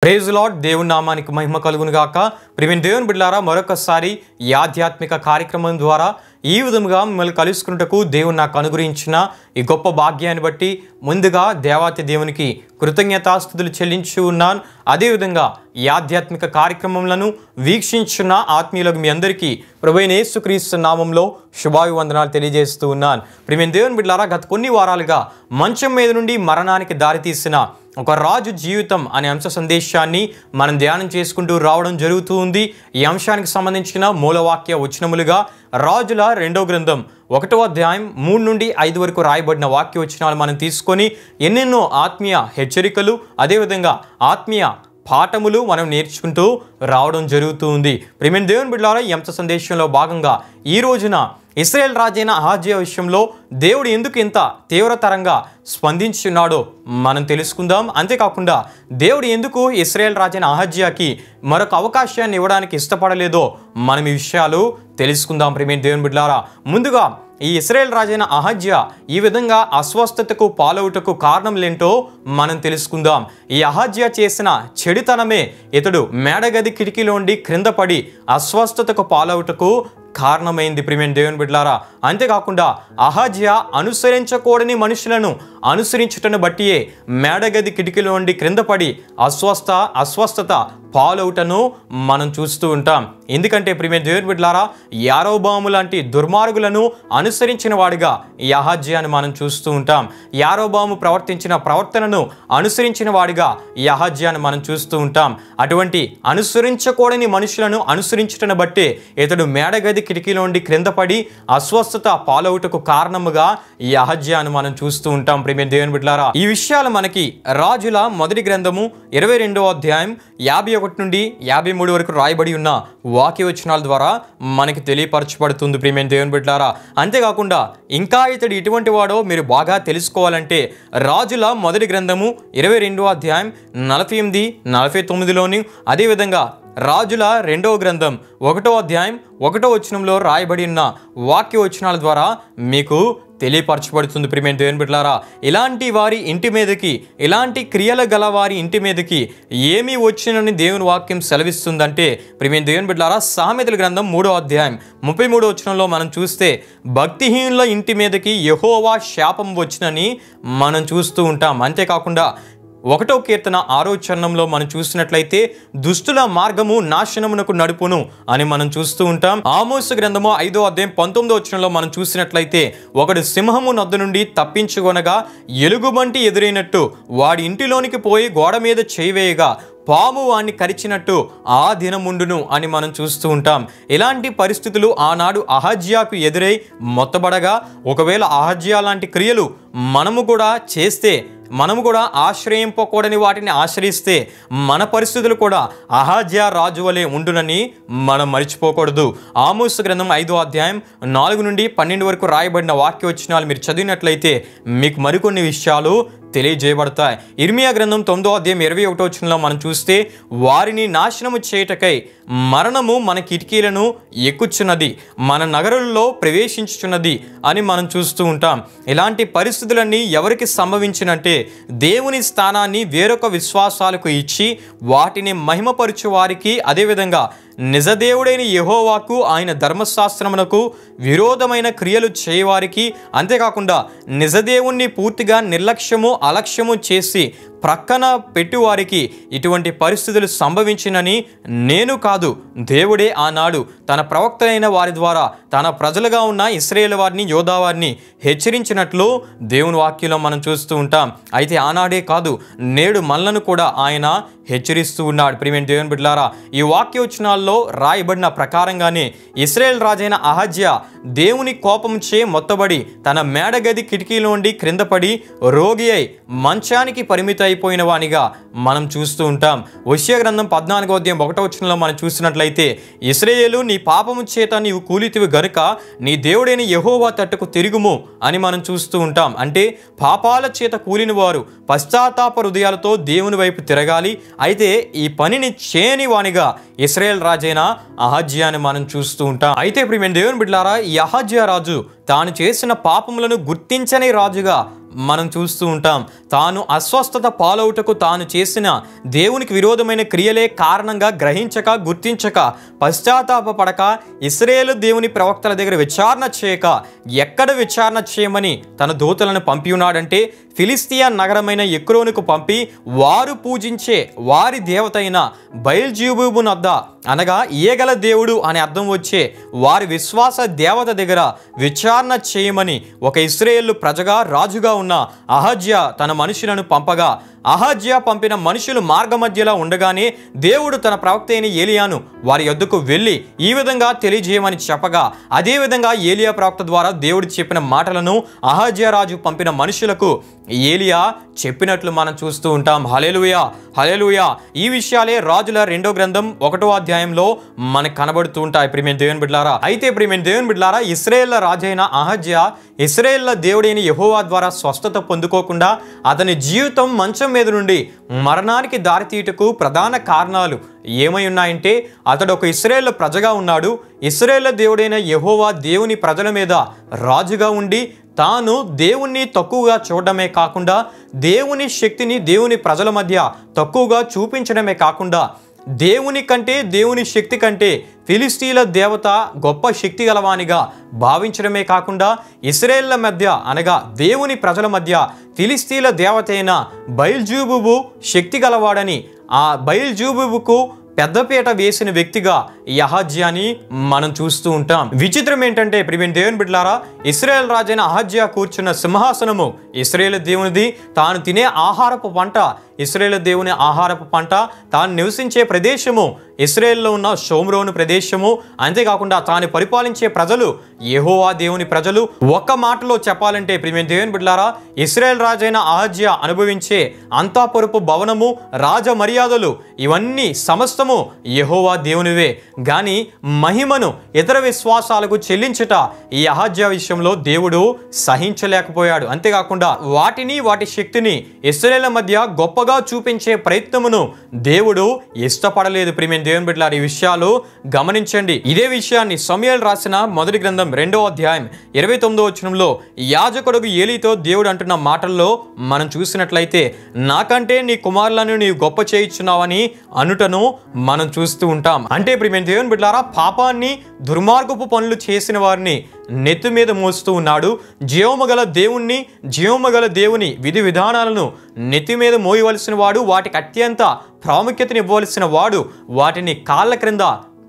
Praise lord. దేవుని నామానికి మహిమ కలుగును గాక. ప్రియమైన దేవుని బిడ్డలారా, మరొకసారి ఈ ఆధ్యాత్మిక కార్యక్రమం ద్వారా ఈ విధముగా మిమ్మల్ని కలుసుకున్నటకు దేవుడు నాకు అనుగ్రహించిన ఈ గొప్ప భాగ్యాన్ని బట్టి ముందుగా దేవాతి దేవునికి కృతజ్ఞతాస్తుతులు చెల్లించి ఉన్నాను. అదేవిధంగా ఈ ఆధ్యాత్మిక కార్యక్రమములను వీక్షించున్న ఆత్మీయులకు మీ అందరికీ ప్రభువైన యేసుక్రీస్తు నామంలో శుభాభివందనాలు తెలియజేస్తూ ఉన్నాను. ప్రియమైన దేవుని బిడ్డలారా, గత కొన్ని వారాలుగా మంచం మీద నుండి మరణానికి దారితీసిన ఒక రాజు జీవితం అనే అంశ సందేశాన్ని మనం ధ్యానం చేసుకుంటూ రావడం జరుగుతూ ఉంది. ఈ అంశానికి సంబంధించిన మూలవాక్య వచనములుగా రాజుల 2వ గ్రంథం 1వ అధ్యాయం 3 నుండి 5 వరకు రాయబడిన వాక్య వచనాలు మనం తీసుకొని ఎన్నెన్నో ఆత్మీయ హెచ్చరికలు, అదేవిధంగా ఆత్మీయ పాఠములు మనం నేర్చుకుంటూ రావడం జరుగుతూ ఉంది. ప్రియమైన దేవుని బిడ్డలారా, ఈ అంశ సందేశంలో భాగంగా ఈ రోజున ఇశ్రాయేల్ రాజైన అహజ్యా విషయంలో దేవుడు ఎందుకు ఇంత తీవ్రతరంగా స్పందించున్నాడో మనం తెలుసుకుందాం. అంతేకాకుండా దేవుడు ఎందుకు ఇశ్రాయేల్ రాజైన అహజ్యాకి మరొక అవకాశాన్ని ఇవ్వడానికి ఇష్టపడలేదో మనం ఈ విషయాలు తెలుసుకుందాం. ప్రియమైన దేవుని బిడ్డలారా, ముందుగా ఈ ఇశ్రాయేల్ రాజైన అహజ్యా ఈ విధంగా అస్వస్థతకు పాలవుటకు కారణంలేంటో మనం తెలుసుకుందాం. ఈ అహజ్యా చేసిన చెడుతనమే ఇతడు మేడగది కిటికీలోండి క్రింద పడి అస్వస్థతకు పాలవుటకు కారణమైంది. ప్రియమైన దేవుని బిడ్డలారా, అంతేకాకుండా అహజ్యా అనుసరించకూడని మనుషులను అనుసరించుటను బట్టియే మేడగది కిటికీలో నుండి క్రింద పడి అస్వస్థత పాలవుటను మనం చూస్తూ ఉంటాం. ఎందుకంటే ప్రియమైన దేవుని బిడ్డలారా, యారోబాము లాంటి దుర్మార్గులను అనుసరించిన వాడిగా ఈ అహజ్యాను మనం చూస్తూ ఉంటాం. యారోబాము ప్రవర్తించిన ప్రవర్తనను అనుసరించిన వాడిగా ఈ అహజ్యాను మనం చూస్తూ ఉంటాం. అటువంటి అనుసరించకూడని మనుషులను అనుసరించుటను బట్టే ఇతడు మేడగది కిటికీలో నుండి క్రింద పడి అస్వస్థత పాలవుటకు కారణముగా ఈ అహజ్యాను మనం చూస్తూ ఉంటాం. ప్రియమైన దేవుని బిడ్డలారా, ఈ విషయాలు మనకి రాజుల మొదటి గ్రంథము 22వ అధ్యాయం 51 నుండి 53 వరకు రాయబడి ఉన్న వాక్య వచనాల ద్వారా మనకి తెలియపరచబడుతుంది. ప్రియమైన దేవుని బిడ్డలారా, అంతేకాకుండా ఇంకా ఇతడు ఇటువంటి వాడో మీరు బాగా తెలుసుకోవాలంటే రాజుల మొదటి గ్రంథము 22వ అధ్యాయం 48, 49లోని, అదేవిధంగా రాజుల 2వ గ్రంథం 1వ అధ్యాయం 1వ వచనంలో రాయబడి ఉన్న వాక్య వచనాల ద్వారా మీకు తెలియపరచబడుతుంది. ప్రియమైన దేవుని బిడ్డలారా, ఇలాంటి వారి ఇంటి మీదకి, ఇలాంటి క్రియల గల వారి ఇంటి మీదకి ఏమి వచ్చినని దేవుని వాక్యం సెలవిస్తుందంటే, ప్రియమైన దేవుని బిడ్డలారా, సామెతల గ్రంథం 3వ అధ్యాయం 33వ వచనంలో మనం చూస్తే భక్తిహీనుల ఇంటి మీదకి యెహోవా శాపం వచ్చినని మనం చూస్తూ ఉంటాం. అంతేకాకుండా 1వ కీర్తన 6వ చరణంలో మనం చూసినట్లయితే దుష్టుల మార్గము నాశనమునకు నడుపును అని మనం చూస్తూ ఉంటాం. ఆమోసు గ్రంథము 5వ అధ్యాయం 19వ వచనంలో మనం చూసినట్లయితే ఒకడు సింహము నొద్ద నుండి తప్పించుకొనగా ఎలుగుబంటి ఎదురైనట్టు వాడి ఇంటిలోనికి పోయి గోడ మీద చేయివేయగా పాము వాణ్ణి కరిచినట్టు ఆ దినముండును అని మనం చూస్తూ ఉంటాం. ఇలాంటి పరిస్థితులు ఆనాడు అహజ్యాకు ఎదురై మొత్తబడగా, ఒకవేళ అహజ్యా లాంటి క్రియలు మనము కూడా చేస్తే, మనము కూడా ఆశ్రయింపకూడని వాటిని ఆశ్రయిస్తే మన పరిస్థితులు కూడా అహజ్యా రాజు వలె ఉండునని మనం మర్చిపోకూడదు. ఆమోసు గ్రంథం 5వ అధ్యాయం 4 నుండి 12 వరకు రాయబడిన వాక్య వచనాలు మీరు చదివినట్లయితే మీకు మరికొన్ని విషయాలు తెలియజేయబడతాయి. ఇర్మియా గ్రంథం 9వ అధ్యాయం 21వ వచనంలో మనం చూస్తే వారిని నాశనము చేయుటకై మరణము మన కిటికీలను ఎక్కుచున్నది, మన నగరులలో ప్రవేశించుచున్నది అని మనం చూస్తూ ఉంటాం. ఇలాంటి పరిస్థితులన్నీ ఎవరికి సంభవించినంటే దేవుని స్థానాన్ని వేరొక విశ్వాసాలకు ఇచ్చి వాటిని మహిమపరచు వారికి, అదేవిధంగా నిజదేవుడైన యెహోవాకు ఆయన ధర్మశాస్త్రమునకు విరోధమైన క్రియలు చేయవారికి, అంతేకాకుండా నిజదేవుణ్ణి పూర్తిగా నిర్లక్ష్యము అలక్ష్యము చేసి ప్రక్కన పెట్టువారికి ఇటువంటి పరిస్థితులు సంభవించినని నేను కాదు, దేవుడే ఆనాడు తన ప్రవక్తలైన వారి ద్వారా తన ప్రజలుగా ఉన్న ఇశ్రాయేలు వారిని, యోధా వారిని హెచ్చరించినట్లు దేవుని వాక్యంలో మనం చూస్తూ ఉంటాం. అయితే ఆనాడే కాదు, నేడు మనలను కూడా ఆయన హెచ్చరిస్తూ ఉన్నాడు. ప్రియమైన దేవుని బిడ్డలారా, ఈ వాక్య వచనాల్లో రాయబడిన ప్రకారంగానే ఇశ్రాయేల్ రాజైన అహజ్యా దేవుని కోపంచే మొత్తబడి తన మేడగది కిటికీలోండి క్రింద పడి రోగి అయి మంచానికి పరిమిత అయిపోయిన వానిగా మనం చూస్తూ ఉంటాం. హోషేయ గ్రంథం 14వ అధ్యాయం 1వ వచనంలో మనం చూసినట్లయితే ఇశ్రాయేలు నీ పాపము చేత నీవు కూలితివి గనుక నీ దేవుడైన యెహోవా తట్టుకు తిరుగుము అని మనం చూస్తూ ఉంటాం. అంటే పాపాల చేత కూలిన వారు పశ్చాత్తాప హృదయాలతో దేవుని వైపు తిరగాలి. అయితే ఈ పనిని చేయని వానిగా ఇశ్రాయేల్ రాజైన అహజ్యాని మనం చూస్తూ ఉంటాం. అయితే ప్రియమైన దేవుని బిడ్డలారా, ఈ అహజ్యా రాజు తాను చేసిన పాపములను గుర్తించని రాజుగా మనం చూస్తూ ఉంటాం. తాను అస్వస్థత పాలవుటకు తాను చేసిన దేవునికి విరోధమైన క్రియలే కారణంగా గ్రహించక, గుర్తించక, పశ్చాత్తాపపడక, ఇశ్రాయేలు దేవుని ప్రవక్తల దగ్గర విచారణ చేయక, ఎక్కడ విచారణ చేయమని తన దూతలను పంపి ఉన్నాడంటే ఫిలిస్తియా నగరమైన ఎక్రోనుకు పంపి వారు పూజించే వారి దేవత అయిన బయల్జెబూబు నద్ద, అనగా ఈగల దేవుడు అనే అర్థం వచ్చే వారి విశ్వాస దేవత దగ్గర విచారణ చేయమని ఒక ఇశ్రాయేలు ప్రజగా రాజుగా ఉన్న అహజ్యా తన మనుషులను పంపగా, అహజ్యా పంపిన మనుషులు మార్గ మధ్యలో ఉండగానే దేవుడు తన ప్రవక్త అయిన ఏలియాను వారి యొద్దకు వెళ్ళి ఈ విధంగా తెలియజేయమని చెప్పగా, అదేవిధంగా ఏలియా ప్రవక్త ద్వారా దేవుడు చెప్పిన మాటలను అహజ్యా రాజు పంపిన మనుషులకు ఏలియా చెప్పినట్లు మనం చూస్తూ ఉంటాం. హల్లెలూయా, హల్లెలూయా. ఈ విషయాలే రాజుల 2వ గ్రంథం 1వ అధ్యాయంలో మనకు కనబడుతూ ఉంటాయి ప్రియమైన దేవుని బిడ్డలారా. అయితే ప్రియమైన దేవుని బిడ్డలారా, ఇశ్రాయేళ్ల రాజైన అహజ్యా ఇశ్రాయేళ్ల దేవుడైన యెహోవా ద్వారా స్వస్థత పొందుకోకుండా అతని జీవితం మంచం మీద నుండి మరణానికి దారితీయటకు ప్రధాన కారణాలు ఏమై ఉన్నాయంటే, అతడు ఒక ఇశ్రాయేలు ప్రజగా ఉన్నాడు. ఇశ్రాయేళ్ల దేవుడైన యెహోవా దేవుని ప్రజల మీద రాజుగా ఉండి తాను దేవుణ్ణి తక్కువగా చూడడమే కాకుండా, దేవుని శక్తిని దేవుని ప్రజల మధ్య తక్కువగా చూపించడమే కాకుండా, దేవుని కంటే దేవుని శక్తి కంటే ఫిలిస్తీన్ల దేవత గొప్ప శక్తి గలవానిగా భావించడమే కాకుండా, ఇశ్రాయేళ్ల మధ్య అనగా దేవుని ప్రజల మధ్య ఫిలిస్తీన్ల దేవత అయిన బయల్జెబూబు శక్తి గలవాడని, ఆ బయల్జెబూబుకు పెద్దపీట వేసిన వ్యక్తిగా ఈ అహజ్యాని మనం చూస్తూ ఉంటాం. విచిత్రం ఏంటంటే ప్రియమైన దేవుని బిడ్డలారా, ఇశ్రాయేల్ రాజైన అహజ్యా కూర్చున్న సింహాసనము ఇశ్రాయేలు దేవునిది. తాను తినే ఆహారపు పంట ఇశ్రాయేలు దేవుని ఆహారపు పంట. తాను నివసించే ప్రదేశము ఇశ్రాయేల్లో ఉన్న షోమ్రోను ప్రదేశము. అంతేకాకుండా తాను పరిపాలించే ప్రజలు యెహోవా దేవుని ప్రజలు. ఒక్క మాటలో చెప్పాలంటే ప్రియమైన దేవుని బిడ్డలారా, ఇశ్రాయేల్ రాజైన అహజ్యా అనుభవించే అంతఃపురపు భవనము, రాజ మర్యాదలు ఇవన్నీ సమస్తము యెహోవా దేవునివే. గాని మహిమను ఇతర విశ్వాసాలకు చెల్లించుట ఈ అహజ్యా విషయంలో దేవుడు సహించలేకపోయాడు. అంతేకాకుండా వాటి శక్తిని ఇశ్రాయేలు మధ్య గొప్పగా చూపించే ప్రయత్నమును దేవుడు ఇష్టపడలేదు. ప్రియమైన దేవుని బిడ్డలారా, ఈ విషయాలు గమనించండి. ఇదే విషయాన్ని సమూయేలు రాసిన మొదటి గ్రంథం 2వ అధ్యాయం 29వ వచనంలో యాజకుడు ఏలీతో దేవుడు అంటున్న మాటల్లో మనం చూసినట్లయితే, నాకంటే నీ కుమారులను నీవు గొప్ప చేయించున్నావని అనుటను మనం చూస్తూ ఉంటాం. అంటే ప్రియమైన దేవుని బిడ్డలారా, పాపాన్ని దుర్మార్గపు పనులు చేసిన వారిని నెత్తి మీద మోస్తూ ఉన్నాడు. జీవమగల దేవుని విధి విధానాలను నెత్తి మీద మోయవలసిన వాడు, వాటికి అత్యంత ప్రాముఖ్యతను ఇవ్వవలసిన వాడు వాటిని కాళ్ళ క్రింద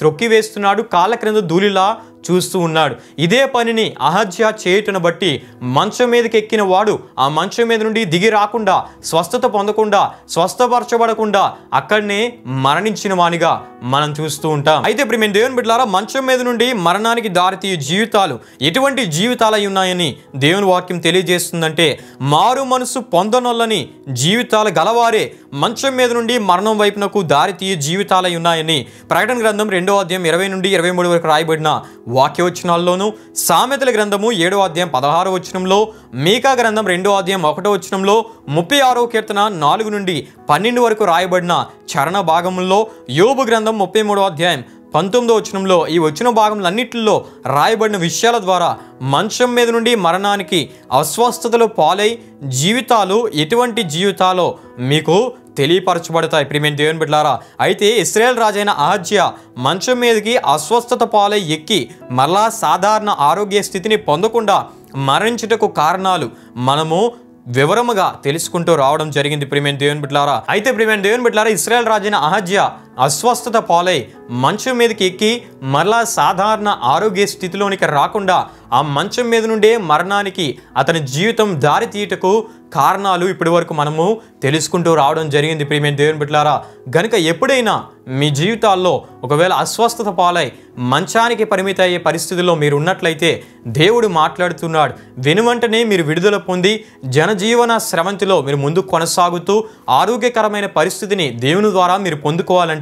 త్రొక్కివేస్తున్నాడు, కాళ్ళ క్రింద ధూళిలా చూస్తూ ఉన్నాడు. ఇదే పనిని అహజ్యా చేయటను బట్టి మంచం మీదకి ఎక్కిన వాడు ఆ మంచం మీద నుండి దిగి రాకుండా, స్వస్థత పొందకుండా, స్వస్థపరచబడకుండా అక్కడనే మరణించిన వానిగా మనం చూస్తూ ఉంటాం. అయితే ప్రియమైన దేవుని బిడ్డలారా, మంచం మీద నుండి మరణానికి దారితీయు జీవితాలు ఎటువంటి జీవితాలు అయి ఉన్నాయని దేవుని వాక్యం తెలియజేస్తుందంటే, మారు మనసు పొందనొల్లని జీవితాలు గలవారే మంచం మీద నుండి మరణం వైపునకు దారితీయు జీవితాలు అయి ఉన్నాయని ప్రకటన గ్రంథం 2వ అధ్యాయం 20 నుండి 23 వరకు రాయబడిన వాక్యవచనాల్లోను, సామెతల గ్రంథము 7వ అధ్యాయం 16వ వచనంలో, మీకా గ్రంథం 2వ అధ్యాయం 1వ వచనంలో, 36వ కీర్తన 4 నుండి 12 వరకు రాయబడిన చరణ భాగంలో, యోబు గ్రంథం 33వ అధ్యాయం 19వ వచనంలో ఈ వచ్చిన భాగములన్నిటిలో రాయబడిన విషయాల ద్వారా మంచం మీద నుండి మరణానికి అస్వస్థతలు పాలై జీవితాలు ఎటువంటి జీవితాలో మీకు తెలియపరచబడతాయి. ప్రియమైన దేవుని బిడ్డలారా, అయితే ఇశ్రాయేల్ రాజైన అహజ్యా మంచం మీదకి అస్వస్థత పాలై ఎక్కి మరలా సాధారణ ఆరోగ్య స్థితిని పొందకుండా మరణించుటకు కారణాలు మనము వివరముగా తెలుసుకుంటూ రావడం జరిగింది. ప్రియమైన దేవుని బిడ్డలారా, అయితే ప్రియమైన దేవుని బిడ్డలారా, ఇశ్రాయేల్ రాజైన అహజ్యా అస్వస్థత పాలై మంచం మీదకి ఎక్కి మరలా సాధారణ ఆరోగ్య స్థితిలోనికి రాకుండా ఆ మంచం మీద నుండే మరణానికి అతని జీవితం దారి తీయటకు కారణాలు ఇప్పటి వరకు మనము తెలుసుకుంటూ రావడం జరిగింది. ప్రియమైన దేవుని బిడ్డలారా, గనుక ఎప్పుడైనా మీ జీవితాల్లో ఒకవేళ అస్వస్థత పాలై మంచానికి పరిమిత అయ్యే పరిస్థితుల్లో మీరు ఉన్నట్లయితే దేవుడు మాట్లాడుతున్నాడు. వెనువెంటనే మీరు విడుదల పొంది జనజీవన స్రవంతిలో మీరు ముందుకు కొనసాగుతూ ఆరోగ్యకరమైన పరిస్థితిని దేవుని ద్వారా మీరు పొందుకోవాలంటే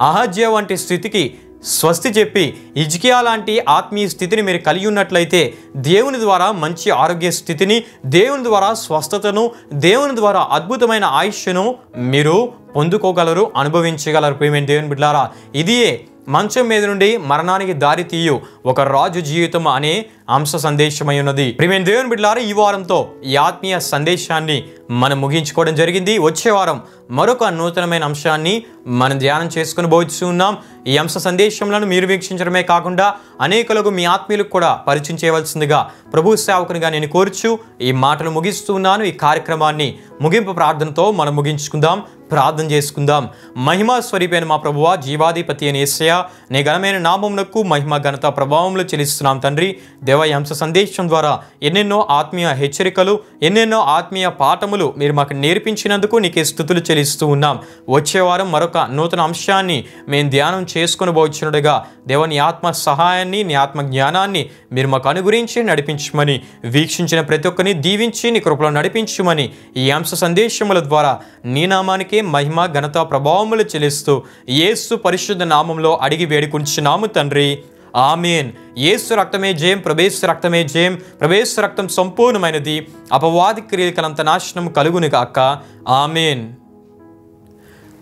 అహజ్యా వంటి స్థితికి స్వస్తి చెప్పి హిజ్కియా లాంటి ఆత్మీయ స్థితిని మీరు కలిగి ఉన్నట్లయితే దేవుని ద్వారా మంచి ఆరోగ్య స్థితిని, దేవుని ద్వారా స్వస్థతను, దేవుని ద్వారా అద్భుతమైన ఆయుష్ను మీరు పొందుకోగలరు, అనుభవించగలరు. ప్రియమైన దేవుని బిడ్డలారా, ఇదియే మంచం మీద నుండి మరణానికి దారి తీయు ఒక రాజు జీవితం అనే అంశ సందేశమై ఉన్నది. ప్రియమైన దేవుని బిడ్డలారా, ఈ వారంతో ఈ ఆత్మీయ సందేశాన్ని మనం ముగించుకోవడం జరిగింది. వచ్చే వారం మరొక నూతనమైన అంశాన్ని మనం ధ్యానం చేసుకుని పోతున్నాం. ఈ అంశ సందేశంలను మీరు వీక్షించడమే కాకుండా అనేకులకు మీ ఆత్మీయులకు కూడా పరిచయం చేయవలసిందిగా ప్రభు సేవకునిగా నేను కోరుచు ఈ మాటలు ముగిస్తున్నాను. ఈ కార్యక్రమాన్ని ముగింపు ప్రార్థనతో మనం ముగించుకుందాం. ప్రార్థన చేసుకుందాం. మహిమా స్వరూపైన మా ప్రభువా, జీవాధిపతి అని యేసయ్యా, నీ ఘనమైన నామమునకు మహిమ ఘనత ప్రభావములు చెల్లిస్తున్నాం తండ్రి. దేవ, ఈ అంశ సందేశం ద్వారా ఎన్నెన్నో ఆత్మీయ హెచ్చరికలు, ఎన్నెన్నో ఆత్మీయ పాఠములు మీరు మాకు నేర్పించినందుకు నీకే స్తుతులు చెల్లిస్తూ ఉన్నాం. వచ్చే వారం మరొక నూతన అంశాన్ని మేము ధ్యానం చేసుకుని పోవచ్చునుగా దేవ, నీ ఆత్మ సహాయాన్ని, నీ ఆత్మ జ్ఞానాన్ని మీరు మాకు అనుగురించి నడిపించమని, వీక్షించిన ప్రతి ఒక్కరిని దీవించి నీ కృపలో నడిపించమని ఈ అంశ సందేశముల ద్వారా నీ నామానికి మహిమ ఘనత ప్రభావములు చెల్లిస్తూ యేసు పరిశుద్ధ నామంలో అడిగి వేడుకుంటున్నాము తండ్రి. ఆమేన్. యేసు రక్తమే జయం, ప్రభేసు రక్తమే జయం, ప్రభేసు రక్తం సంపూర్ణమైనది, అపవాది క్రియలంత నాశనం కలుగును గాక. ఆమేన్.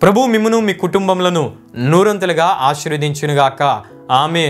ప్రభు మిమ్మును మీ కుటుంబములను నూరంతలుగా ఆశీర్వదించునుగాక. ఆమేన్.